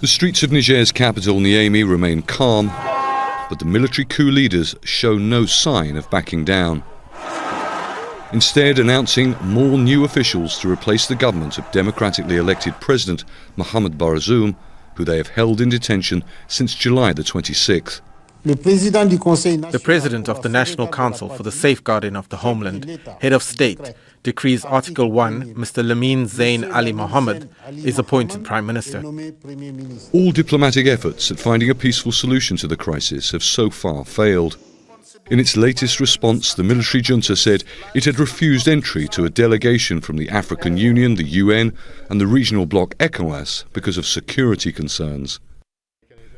The streets of Niger's capital, Niamey, remain calm, but the military coup leaders show no sign of backing down. Instead, announcing more new officials to replace the government of democratically elected President Mohamed Bazoum, who they have held in detention since July the 26th. The President of the National Council for the Safeguarding of the Homeland, Head of State, decrees Article 1, Mr. Lamine Zain Ali Mohammed, is appointed Prime Minister. All diplomatic efforts at finding a peaceful solution to the crisis have so far failed. In its latest response, the military junta said it had refused entry to a delegation from the African Union, the UN, and the regional bloc ECOWAS because of security concerns.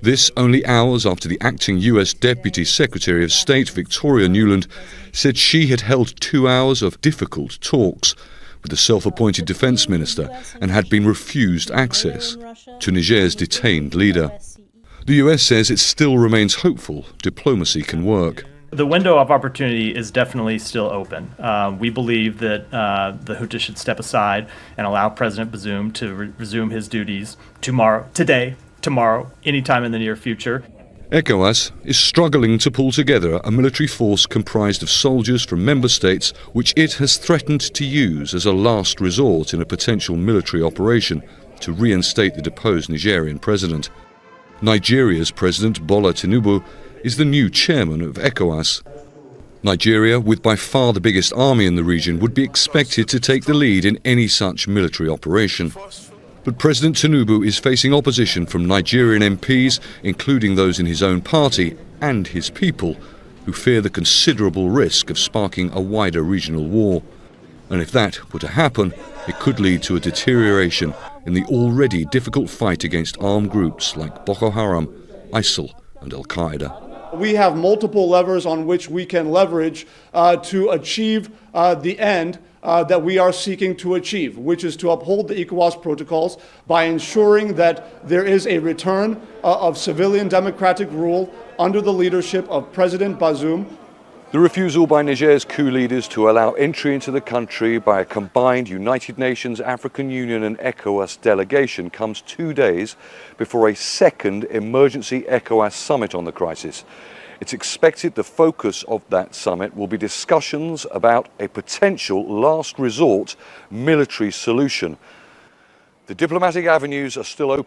This only hours after the acting US Deputy Secretary of State, Victoria Nuland, said she had held 2 hours of difficult talks with the self-appointed defence minister and had been refused access to Niger's detained leader. The US says it still remains hopeful diplomacy can work. The window of opportunity is definitely still open. We believe that the junta should step aside and allow President Bazoum to resume his duties tomorrow, anytime in the near future. ECOWAS is struggling to pull together a military force comprised of soldiers from member states which it has threatened to use as a last resort in a potential military operation to reinstate the deposed Nigerian president. Nigeria's President Bola Tinubu is the new chairman of ECOWAS. Nigeria, with by far the biggest army in the region, would be expected to take the lead in any such military operation. But President Tinubu is facing opposition from Nigerian MPs, including those in his own party, and his people, who fear the considerable risk of sparking a wider regional war. And if that were to happen, it could lead to a deterioration in the already difficult fight against armed groups like Boko Haram, ISIL, and Al-Qaeda. We have multiple levers on which we can leverage to achieve the end that we are seeking to achieve, which is to uphold the ECOWAS protocols by ensuring that there is a return of civilian democratic rule under the leadership of President Bazoum. The refusal by Niger's coup leaders to allow entry into the country by a combined United Nations, African Union and ECOWAS delegation comes 2 days before a second emergency ECOWAS summit on the crisis. It's expected the focus of that summit will be discussions about a potential last resort military solution. The diplomatic avenues are still open.